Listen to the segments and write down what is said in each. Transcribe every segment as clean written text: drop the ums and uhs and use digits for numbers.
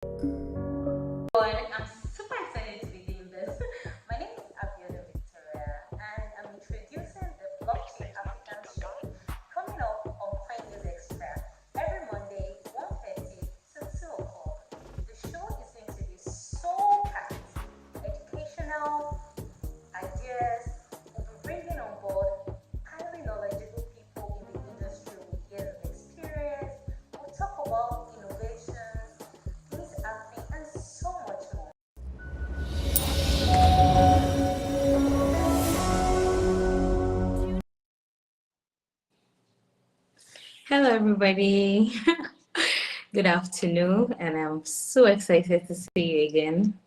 I'm super excited to be doing this. My name is Abiodun and I'm introducing the Blockchain African show coming up on CoinNewsExtraTv every Monday, 1:30 to 2 o'clock. The show is going to be so packed, educational, ideas. We'll be bringing on board highly knowledgeable people in the industry with years of experience. We'll talk about innovations, things happening, and so much more. Hello, everybody. Good afternoon, and I'm so excited to see you again.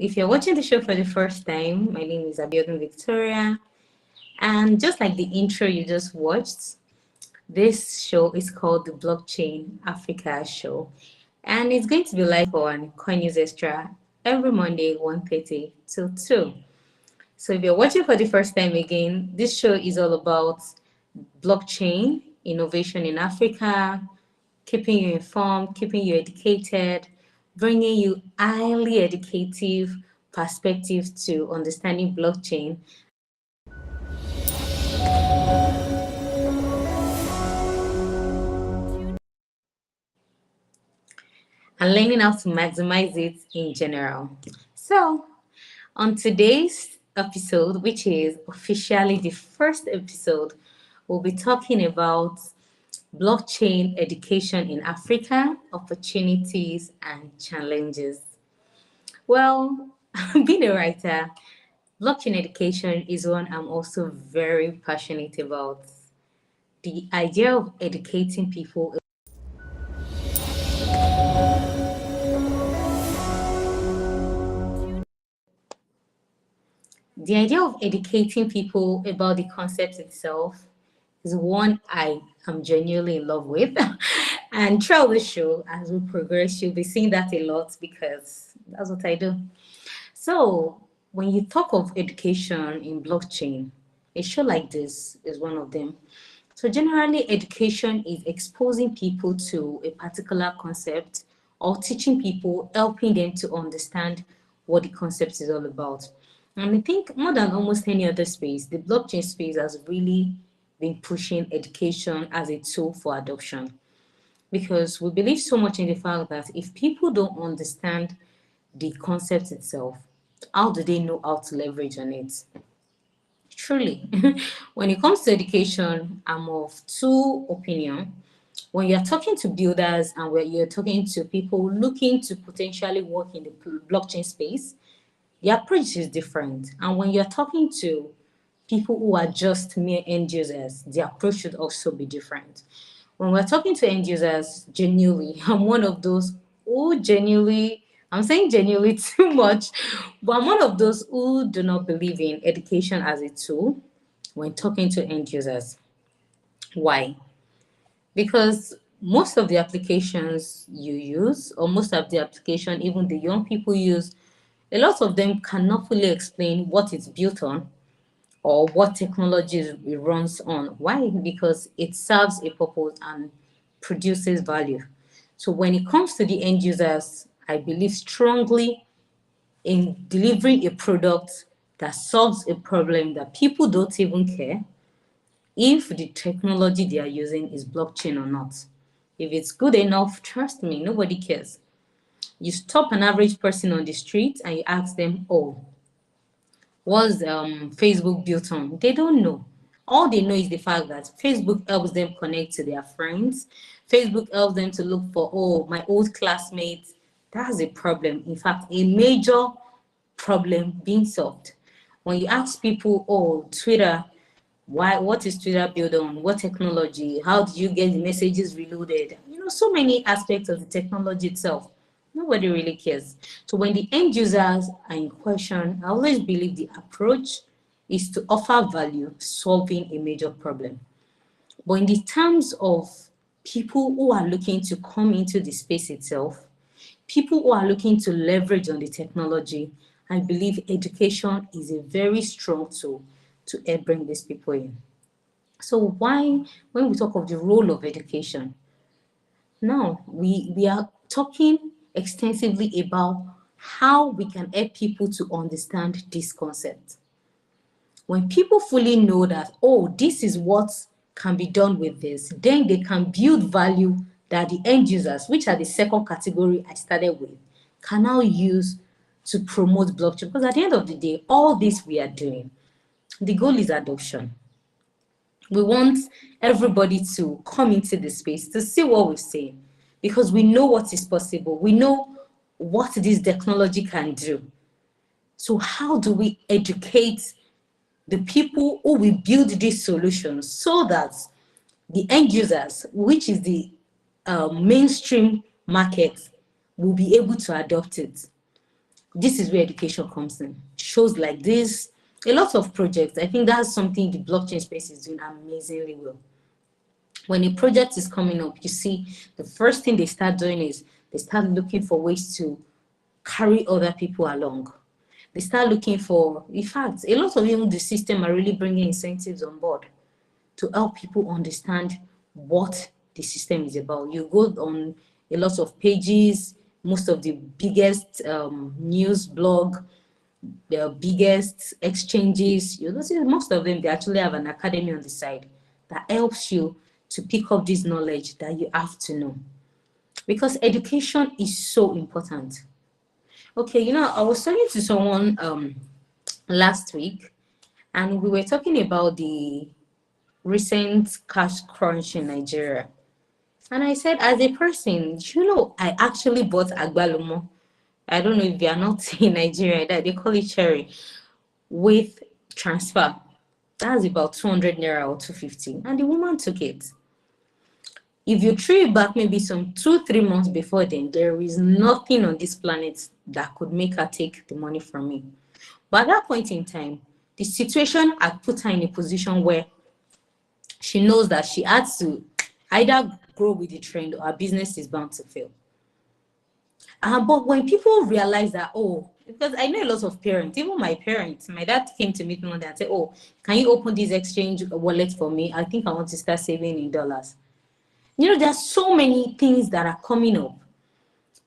If you're watching the show for the first time, my name is Abiodun Victoria, and just like the intro you just watched, this show is called the Blockchain Africa Show, and it's going to be live on Coin News Extra every Monday, 1:30 till 2. So if you're watching for the first time again, this show is all about blockchain innovation in Africa, keeping you informed, keeping you educated, bringing you highly educative perspectives to understanding blockchain and learning how to maximize it in general. So, on today's episode, which is officially the first episode, we'll be talking about blockchain education in Africa, opportunities and challenges. Well, being a writer, blockchain education is one I'm also very passionate about. The idea of educating people the idea of educating people about the concept itself is one I am genuinely in love with. And throughout the show, as we progress, you'll be seeing that a lot because that's what I do. So, when you talk of education in blockchain, a show like this is one of them. So, generally, education is exposing people to a particular concept or teaching people, helping them to understand what the concept is all about. And I think more than almost any other space, the blockchain space has really been pushing education as a tool for adoption because we believe so much in the fact that if people don't understand the concept itself, how do they know how to leverage on it? Truly, when it comes to education, I'm of two opinion. When you're talking to builders and when you're talking to people looking to potentially work in the blockchain space, the approach is different. And when you're talking to people who are just mere end users, the approach should also be different. When we're talking to end users, genuinely, I'm one of those who genuinely, I'm saying genuinely too much, but I'm one of those who do not believe in education as a tool when talking to end users. Why? Because most of the applications you use, or most of the application even the young people use, a lot of them cannot fully explain what it's built on or what technology it runs on. Why? Because it serves a purpose and produces value. So when it comes to the end users, I believe strongly in delivering a product that solves a problem that people don't even care if the technology they are using is blockchain or not. If it's good enough, trust me, nobody cares. You stop an average person on the street and you ask them, oh, what's Facebook built on? They don't know. All they know is the fact that Facebook helps them connect to their friends. Facebook helps them to look for, oh, my old classmates. That's a problem. In fact, a major problem being solved. When you ask people, oh, Twitter, why, what is Twitter built on? What technology? How do you get the messages reloaded? So many aspects of the technology itself. Nobody really cares. So when the end users are in question, I always believe the approach is to offer value solving a major problem. But in the terms of people who are looking to come into the space itself, people who are looking to leverage on the technology, I believe education is a very strong tool to help bring these people in. So why, when we talk of the role of education, now we are talking extensively about how we can help people to understand this concept. When people fully know that, oh, this is what can be done with this, then they can build value that the end users, which are the second category I started with, can now use to promote blockchain. Because at the end of the day, all this we are doing, the goal is adoption. We want everybody to come into the space to see what we're saying because we know what is possible. We know what this technology can do. So, how do we educate the people who will build these solutions so that the end users, which is the mainstream market, will be able to adopt it? This is where education comes in. Shows like this, a lot of projects. I think that's something the blockchain space is doing amazingly well. When a project is coming up, you see, the first thing they start doing is they start looking for ways to carry other people along. They start looking for, in fact, a lot of even the system are really bringing incentives on board to help people understand what the system is about. You go on a lot of pages, most of the biggest news blog, the biggest exchanges, you know, see most of them, they actually have an academy on the side that helps you to pick up this knowledge that you have to know. Because education is so important. Okay, you know, I was talking to someone last week and we were talking about the recent cash crunch in Nigeria. And I said, as a person, you know, I actually bought agbalumo. I don't know if you are not in Nigeria, that they call it cherry, with transfer. That's about 200 naira or 250. And the woman took it. If you threw it back maybe some 2, 3 months before then, there is nothing on this planet that could make her take the money from me. But at that point in time, the situation had put her in a position where she knows that she had to either grow with the trend or her business is bound to fail. But when people realize that, oh, because I know a lot of parents, even my parents, my dad came to meet me one day and said, oh, can you open this exchange wallet for me? I think I want to start saving in dollars. You know, there's so many things that are coming up.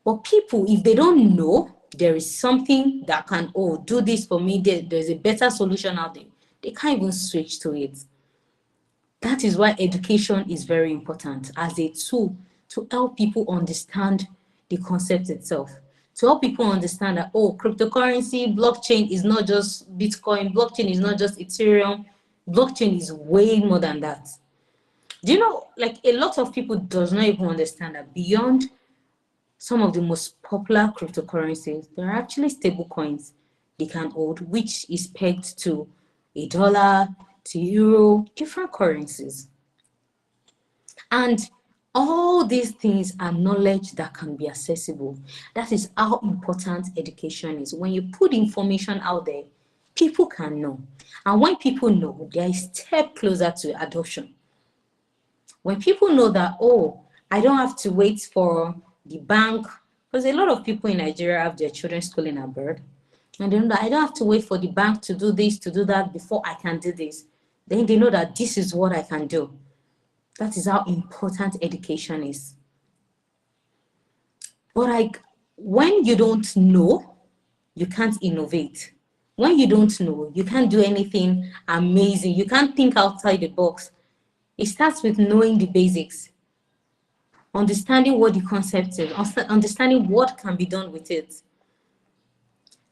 But people, if they don't know there is something that can, oh, do this for me, there's a better solution out there, they can't even switch to it. That is why education is very important as a tool to help people understand the concept itself. To help people understand that, oh, cryptocurrency, blockchain is not just Bitcoin, blockchain is not just Ethereum, blockchain is way more than that. Do you know, like a lot of people does not even understand that beyond some of the most popular cryptocurrencies, there are actually stable coins they can hold, which is pegged to a dollar, to euro, different currencies. And all these things are knowledge that can be accessible. That is how important education is. When you put information out there, people can know. And when people know, they are a step closer to adoption. When people know that, oh, I don't have to wait for the bank, because a lot of people in Nigeria have their children schooling abroad, and they know that I don't have to wait for the bank to do this, to do that before I can do this. Then they know that this is what I can do. That is how important education is. But like when you don't know, you can't innovate. When you don't know, you can't do anything amazing. You can't think outside the box. It starts with knowing the basics, understanding what the concept is, understanding what can be done with it.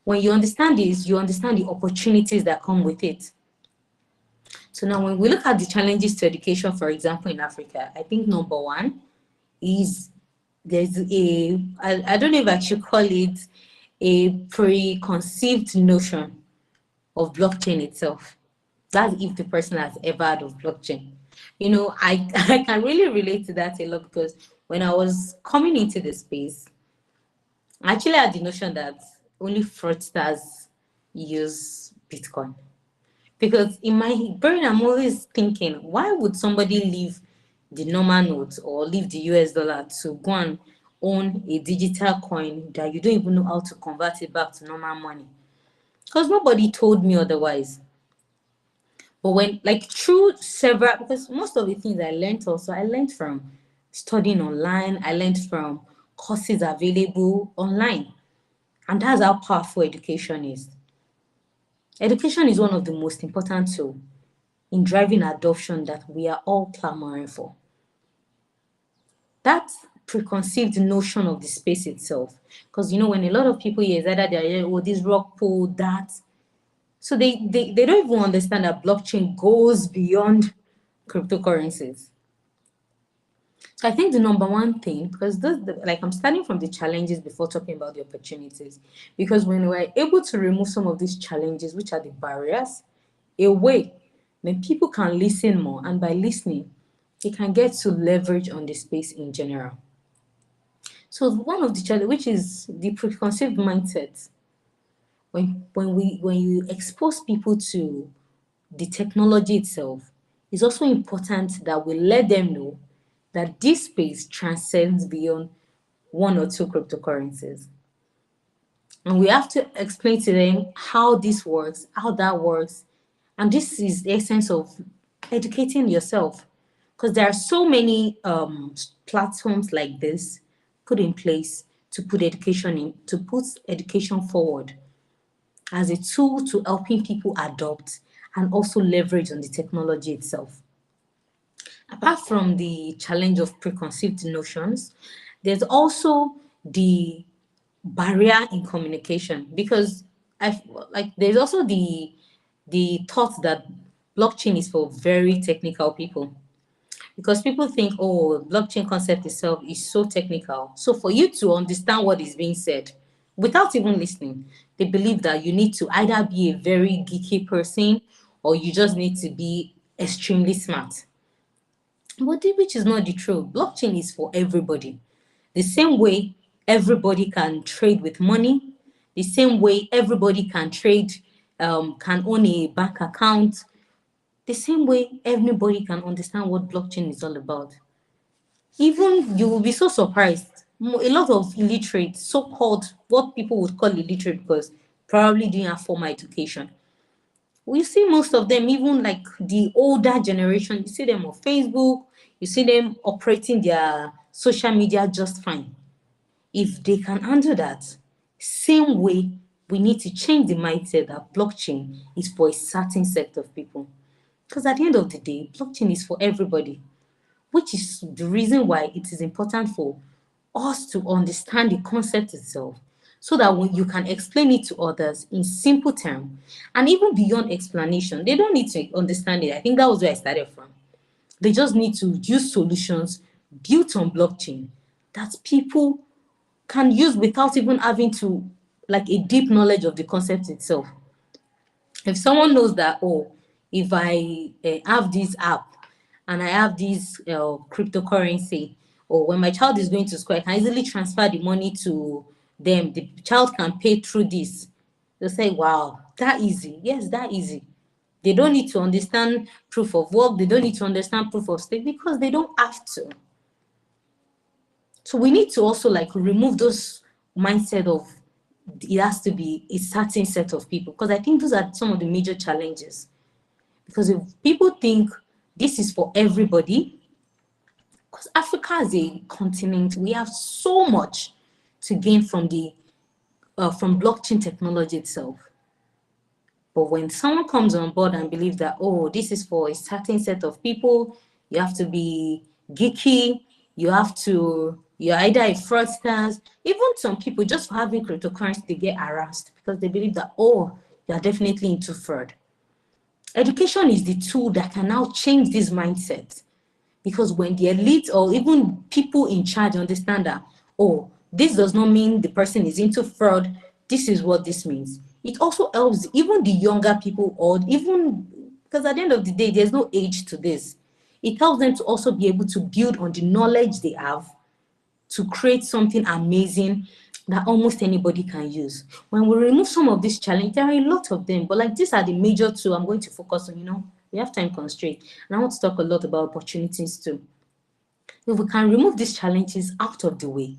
When you understand this, you understand the opportunities that come with it. So now when we look at the challenges to education, for example, in Africa, I think number one is there's I don't know if I should call it a preconceived notion of blockchain itself. That's if the person has ever heard of blockchain. You know, I can really relate to that a lot because when I was coming into the space, I actually had the notion that only fraudsters use Bitcoin. Because in my brain, I'm always thinking, why would somebody leave the normal note or leave the US dollar to go and own a digital coin that you don't even know how to convert it back to normal money? Because nobody told me otherwise. But when, like, through several, because most of the things I learned also, I learned from studying online, I learned from courses available online. And that's how powerful education is. Education is one of the most important tools in driving adoption that we are all clamoring for. That preconceived notion of the space itself, because when a lot of people hear is either they're oh this rock pool, that, so they don't even understand that blockchain goes beyond cryptocurrencies. So I think the number one thing, because like I'm starting from the challenges before talking about the opportunities, because when we're able to remove some of these challenges, which are the barriers, away, then people can listen more, and by listening, they can get to leverage on the space in general. So one of the challenges, which is the preconceived mindset, when you expose people to the technology itself, it's also important that we let them know that this space transcends beyond one or two cryptocurrencies. And we have to explain to them how this works, how that works. And this is the essence of educating yourself. Because there are so many platforms like this put in place to put education forward as a tool to helping people adopt and also leverage on the technology itself. Apart from the challenge of preconceived notions, there's also the barrier in communication, because I like there's also the thought that blockchain is for very technical people, because people think, oh, blockchain concept itself is so technical. So for you to understand what is being said without even listening, they believe that you need to either be a very geeky person or you just need to be extremely smart. But which is not the truth. Blockchain is for everybody. The same way everybody can trade with money, the same way everybody can trade, can own a bank account, the same way everybody can understand what blockchain is all about. Even you will be so surprised. A lot of illiterate, so-called, what people would call illiterate because probably didn't have formal education. We see most of them, even like the older generation, you see them on Facebook, you see them operating their social media just fine. If they can handle that, same way we need to change the mindset that blockchain is for a certain set of people. Because at the end of the day, blockchain is for everybody, which is the reason why it is important for us to understand the concept itself so that when you can explain it to others in simple terms and even beyond explanation, they don't need to understand it. I think that was where I started from. They just need to use solutions built on blockchain that people can use without even having to like a deep knowledge of the concept itself. If someone knows that, oh, if I have this app and I have this cryptocurrency, or when my child is going to school, I can easily transfer the money to them. The child can pay through this. They'll say, wow, that easy. Yes, that easy. They don't need to understand proof of work. They don't need to understand proof of stake because they don't have to. So we need to also like remove those mindset of it has to be a certain set of people, because I think those are some of the major challenges. Because if people think this is for everybody, because Africa as a continent, we have so much to gain from the from blockchain technology itself. But when someone comes on board and believes that, oh, this is for a certain set of people, you have to be geeky, you're either a fraudster, even some people just for having cryptocurrency, they get harassed because they believe that, oh, you're definitely into fraud. Education is the tool that can now change this mindset. Because when the elite or even people in charge understand that, oh, this does not mean the person is into fraud, this is what this means. It also helps even the younger people, or even because at the end of the day, there's no age to this. It helps them to also be able to build on the knowledge they have to create something amazing that almost anybody can use. When we remove some of these challenges, there are a lot of them, but like these are the major two I'm going to focus on. We have time constraint, and I want to talk a lot about opportunities too. If we can remove these challenges out of the way,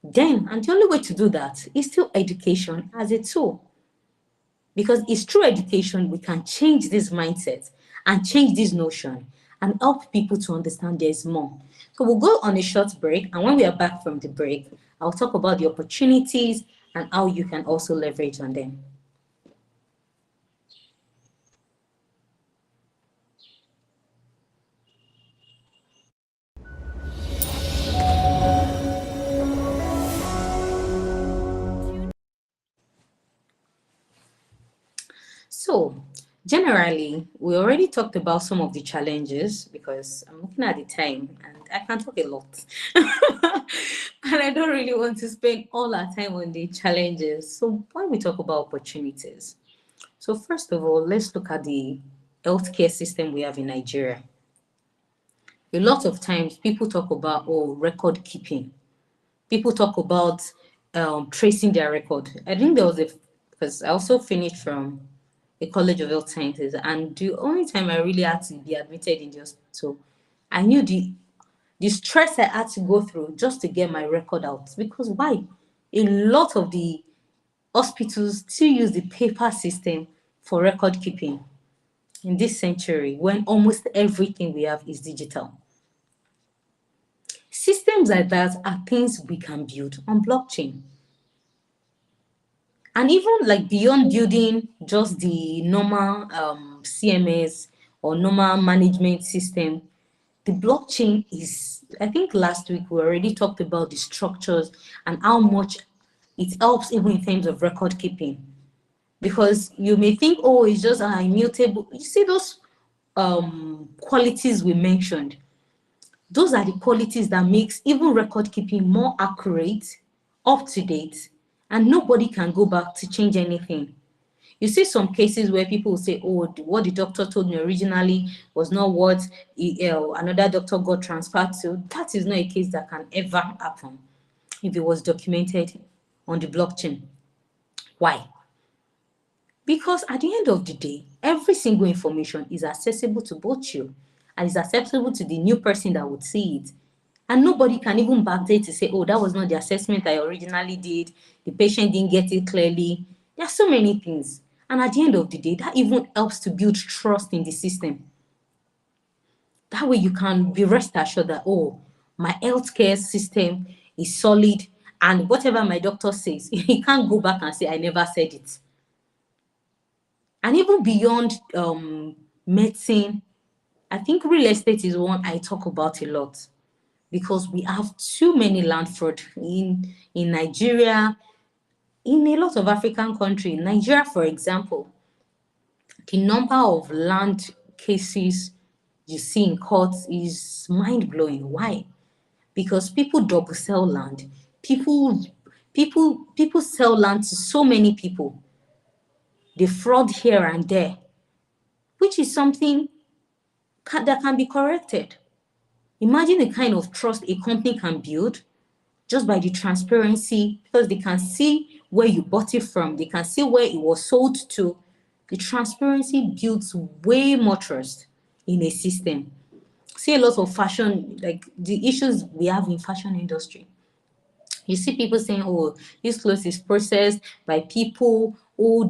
then, and the only way to do that is through education as a tool. Because it's through education we can change this mindset and change this notion and help people to understand there's more. So we'll go on a short break, and when we are back from the break, I'll talk about the opportunities and how you can also leverage on them. So, generally, we already talked about some of the challenges because I'm looking at the time and I can talk a lot. And I don't really want to spend all our time on the challenges. So, when we talk about opportunities, so first of all, let's look at the healthcare system we have in Nigeria. A lot of times, people talk about, oh, record keeping. People talk about tracing their record. I think there was because I also finished from a College of Health Sciences, and the only time I really had to be admitted in the hospital, I knew the stress I had to go through just to get my record out. Because why? A lot of the hospitals still use the paper system for record keeping in this century when almost everything we have is digital. Systems like that are things we can build on blockchain. And even like beyond building just the normal CMS or normal management system, the blockchain is, I think last week we already talked about the structures and how much it helps even in terms of record keeping. Because you may think, oh, it's just immutable. You see those qualities we mentioned. Those are the qualities that makes even record keeping more accurate, up to date, and nobody can go back to change anything. You see some cases where people will say, oh, what the doctor told me originally was not what another doctor got transferred to. That is not a case that can ever happen if it was documented on the blockchain. Why? Because at the end of the day, every single information is accessible to both you and is accessible to the new person that would see it. And nobody can even backdate to say, oh, that was not the assessment I originally did. The patient didn't get it clearly. There are so many things. And at the end of the day, that even helps to build trust in the system. That way you can be rest assured that, oh, my healthcare system is solid and whatever my doctor says, he can't go back and say, I never said it. And even beyond medicine, I think real estate is one I talk about a lot because we have too many land fraud in Nigeria, in a lot of African countries. Nigeria, for example, the number of land cases you see in courts is mind blowing. Why? Because people double sell land. People sell land to so many people. They fraud here and there, which is something that can be corrected. Imagine the kind of trust a company can build just by the transparency, because they can see where you bought it from, they can see where it was sold to. The transparency builds way more trust in a system. See a lot of fashion, like the issues we have in fashion industry. You see people saying, oh, this clothes is processed by people who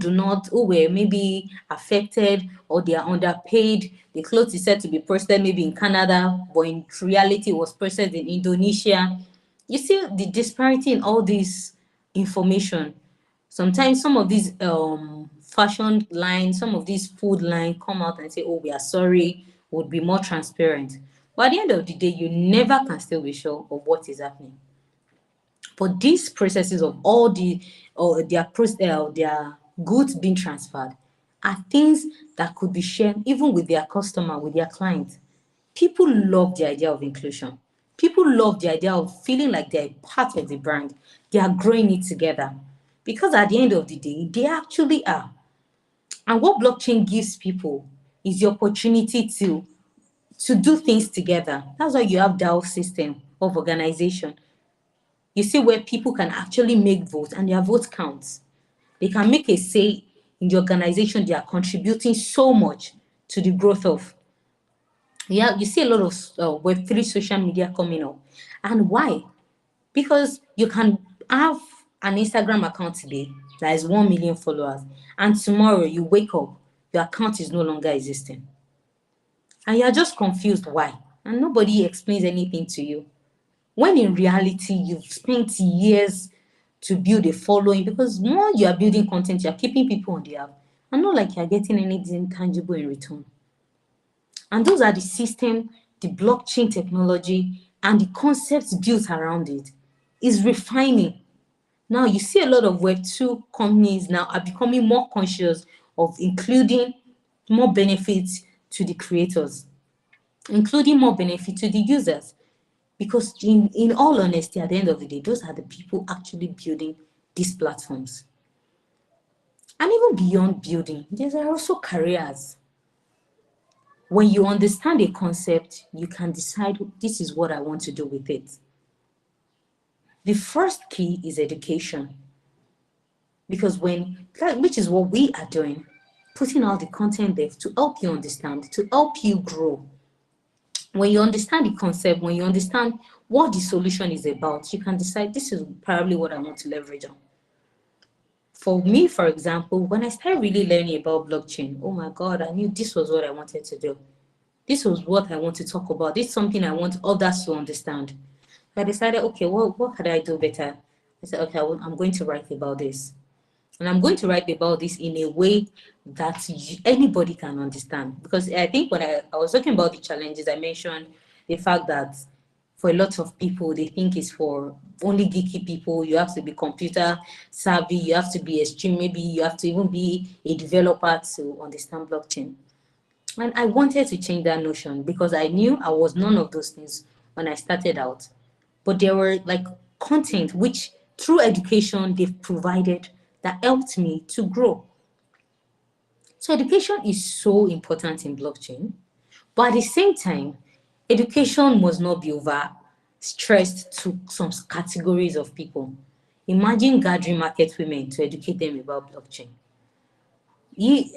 were maybe affected or they are underpaid. The clothes is said to be processed maybe in Canada, but in reality it was processed in Indonesia. You see the disparity in all this information. Sometimes some of these fashion lines, some of these food lines come out and say, oh, we are sorry, would be more transparent. But at the end of the day, you never can still be sure of what is happening. But these processes of all their goods being transferred are things that could be shared even with their customer, with their client. People love the idea of inclusion. People love the idea of feeling like they're part of the brand. They are growing it together. Because at the end of the day, they actually are. And what blockchain gives people is the opportunity to do things together. That's why you have DAO system of organization. You see where people can actually make votes and their vote counts. They can make a say in the organization they are contributing so much to the growth of. Yeah, you see a lot of Web3 social media coming up. And why? Because you can have an Instagram account today that has 1 million followers, and tomorrow you wake up, your account is no longer existing. and you're just confused why, and nobody explains anything to you. When in reality, you've spent years to build a following, because more you are building content, you're keeping people on the app, and not like you're getting anything tangible in return. And those are the system, the blockchain technology, and the concepts built around it is refining. Now you see a lot of Web2 companies now are becoming more conscious of including more benefits to the creators, including more benefit to the users. Because in all honesty, at the end of the day, those are the people actually building these platforms. And even beyond building, there are also careers. When you understand a concept, you can decide this is what I want to do with it. The first key is education. Because which is what we are doing, putting out the content there to help you understand, to help you grow. When you understand the concept, when you understand what the solution is about, you can decide this is probably what I want to leverage on. For me, for example, when I started really learning about blockchain, oh my God, I knew this was what I wanted to do. This was what I want to talk about. This is something I want others to understand. I decided, okay, what could I do better? I said, okay, I'm going to write about this. And I'm going to write about this in a way that anybody can understand. Because I think when I was talking about the challenges, I mentioned the fact that for a lot of people, they think it's for only geeky people. You have to be computer savvy. You have to be extreme. Maybe you have to even be a developer to understand blockchain. And I wanted to change that notion because I knew I was none of those things when I started out. But there were like content which through education they've provided that helped me to grow. So education is so important in blockchain, but at the same time, education must not be over stressed to some categories of people. Imagine gathering market women to educate them about blockchain.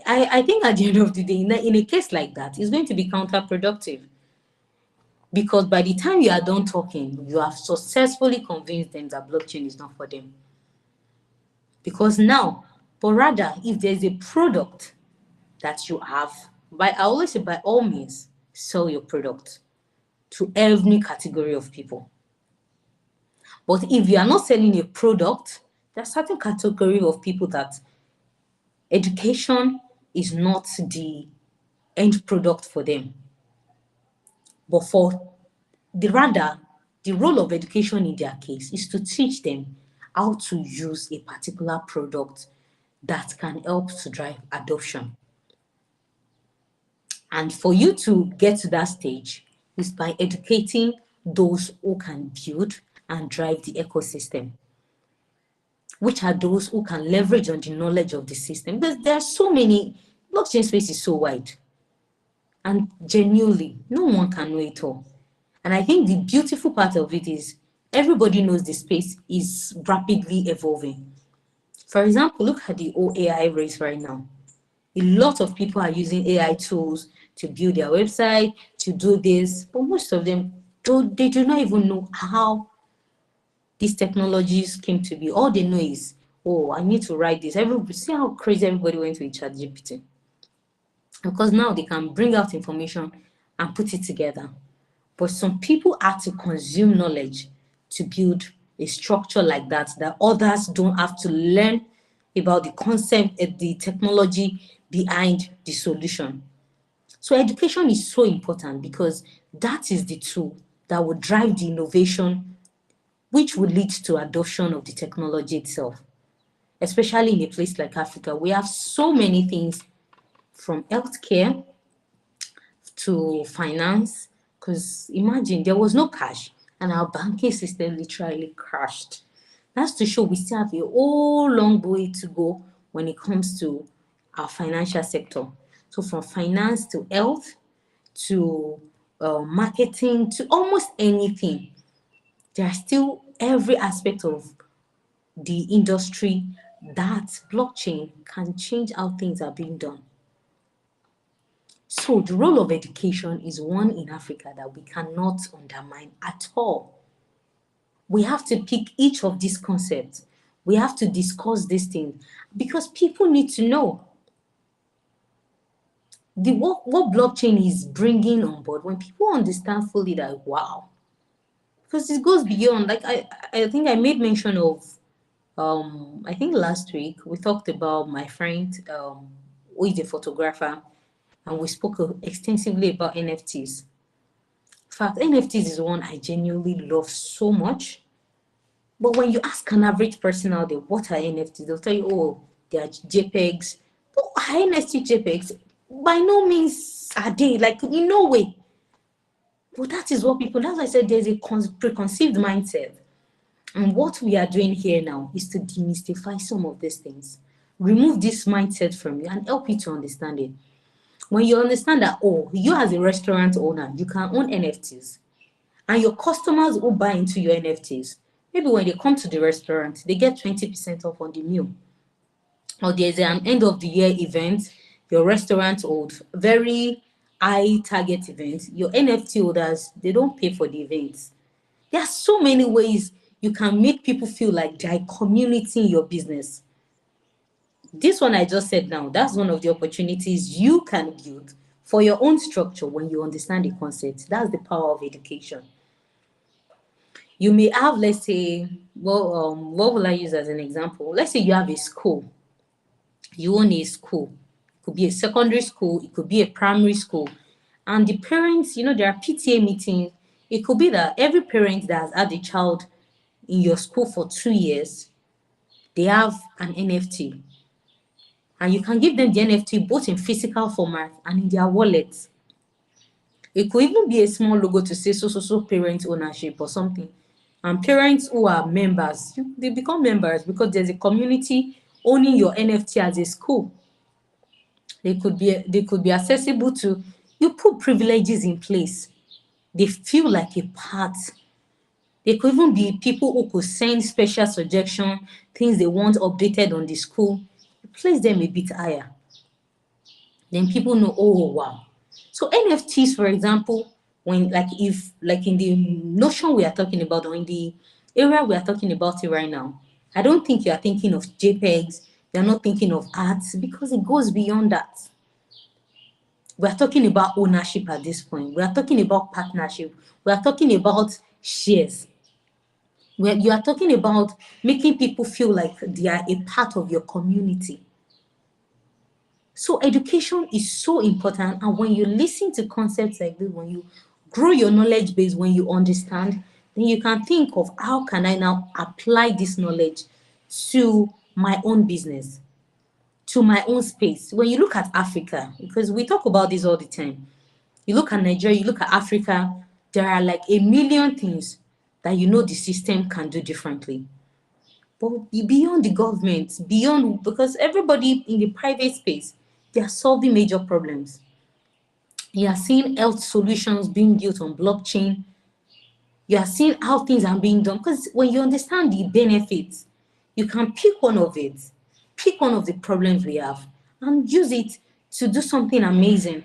I think at the end of the day, in a case like that, it's going to be counterproductive because by the time you are done talking, you have successfully convinced them that blockchain is not for them. Because now, but rather, if there's a product that you have, I always say by all means, sell your product to every category of people. But if you are not selling a product, there are certain category of people that education is not the end product for them. But for the role of education in their case is to teach them how to use a particular product that can help to drive adoption. And for you to get to that stage is by educating those who can build and drive the ecosystem, which are those who can leverage on the knowledge of the system. Because there are so many, blockchain space is so wide. And genuinely, no one can know it all. And I think the beautiful part of it is everybody knows the space is rapidly evolving. For example, look at the whole AI race right now. A lot of people are using AI tools to build their website, to do this, but most of them, they do not even know how these technologies came to be. All they know is, oh, I need to write this. See how crazy everybody went with ChatGPT. Because now they can bring out information and put it together. But some people have to consume knowledge to build a structure like that others don't have to learn about the concept and the technology behind the solution. So education is so important because that is the tool that will drive the innovation, which will lead to adoption of the technology itself. Especially in a place like Africa, we have so many things from healthcare to finance. Because imagine there was no cash and our banking system literally crashed. That's to show we still have a whole long way to go when it comes to our financial sector. So from finance to health to marketing to almost anything, there's still every aspect of the industry that blockchain can change how things are being done. So the role of education is one in Africa that we cannot undermine at all. We have to pick each of these concepts. We have to discuss this thing because people need to know. the what blockchain is bringing on board, when people understand fully that, wow, because it goes beyond, like I think I made mention of, I think last week we talked about my friend, who is a photographer, and we spoke extensively about NFTs. In fact, NFTs is one I genuinely love so much. But when you ask an average person out there, what are NFTs? They'll tell you, oh, they are JPEGs. But are NFT JPEGs? By no means are they. Like, in no way. But that is what people, that's why I said there's a preconceived mindset. And what we are doing here now is to demystify some of these things. Remove this mindset from you and help you to understand it. When you understand that, oh, you as a restaurant owner, you can own NFTs, and your customers who buy into your NFTs, maybe when they come to the restaurant, they get 20% off on the meal. Or there's an end of the year event, your restaurant hold very high target event, your NFT holders, they don't pay for the events. There are so many ways you can make people feel like they're a community in your business. This one I just said now, that's one of the opportunities you can build for your own structure when you understand the concept. That's the power of education. You may have, let's say, well, what will I use as an example? Let's say you have a school. You own a school. It could be a secondary school, it could be a primary school. And the parents, there are PTA meetings. It could be that every parent that has had a child in your school for 2 years, they have an NFT. And you can give them the NFT both in physical format and in their wallet. It could even be a small logo to say so parent ownership or something. And parents who are members, they become members because there's a community owning your NFT as a school. They could be accessible to you. Put privileges in place. They feel like a part. There could even be people who could send special suggestion, things they want updated on the school. You place them a bit higher. Then people know, oh wow. So NFTs, for example, when like if like in the notion we are talking about, or in the area we are talking about it right now, I don't think you are thinking of JPEGs, you're not thinking of arts, because it goes beyond that. We are talking about ownership at this point. We are talking about partnership. We are talking about shares. Where you are talking about making people feel like they are a part of your community. So education is so important, and when you listen to concepts like this, when you grow your knowledge base, when you understand, then you can think of how can I now apply this knowledge to my own business, to my own space. When you look at Africa, because we talk about this all the time, you look at Nigeria, you look at Africa, there are like a million things that the system can do differently. But beyond the government, beyond, because everybody in the private space, they are solving major problems. You are seeing health solutions being built on blockchain. You are seeing how things are being done. Because when you understand the benefits, you can pick one of it, pick one of the problems we have, and use it to do something amazing.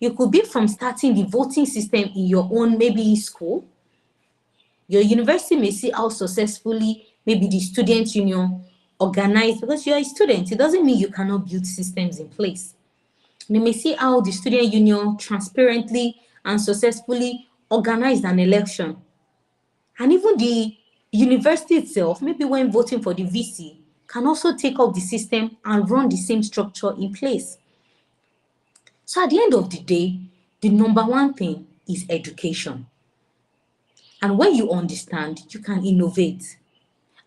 You could be from starting the voting system in your own maybe school. Your university may see how successfully maybe the student union organized, because you're a student. It doesn't mean you cannot build systems in place. They may see how the student union transparently and successfully organized an election. And even the university itself, maybe when voting for the VC, can also take up the system and run the same structure in place. So at the end of the day, the number one thing is education. And when you understand, you can innovate.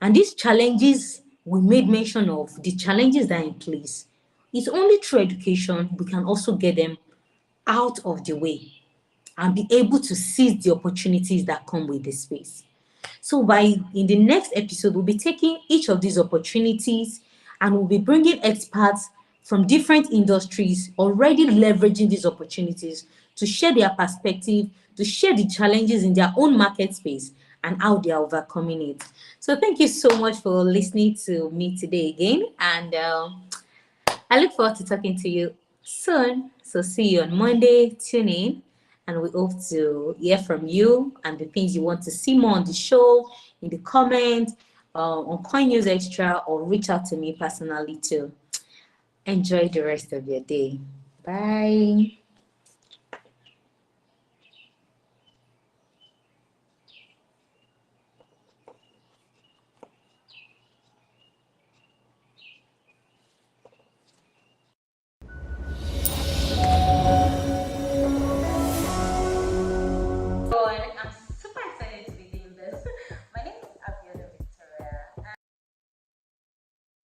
And these challenges we made mention of, the challenges that are in place, it's only through education we can also get them out of the way and be able to seize the opportunities that come with this space. So in the next episode, we'll be taking each of these opportunities, and we'll be bringing experts from different industries already leveraging these opportunities to share their perspective, to share the challenges in their own market space and how they are overcoming it. So thank you so much for listening to me today again, and I look forward to talking to you soon. So see you on Monday. Tune in, and we hope to hear from you and the things you want to see more on the show, in the comments, on Coin News Extra, or reach out to me personally too. Enjoy the rest of your day. Bye.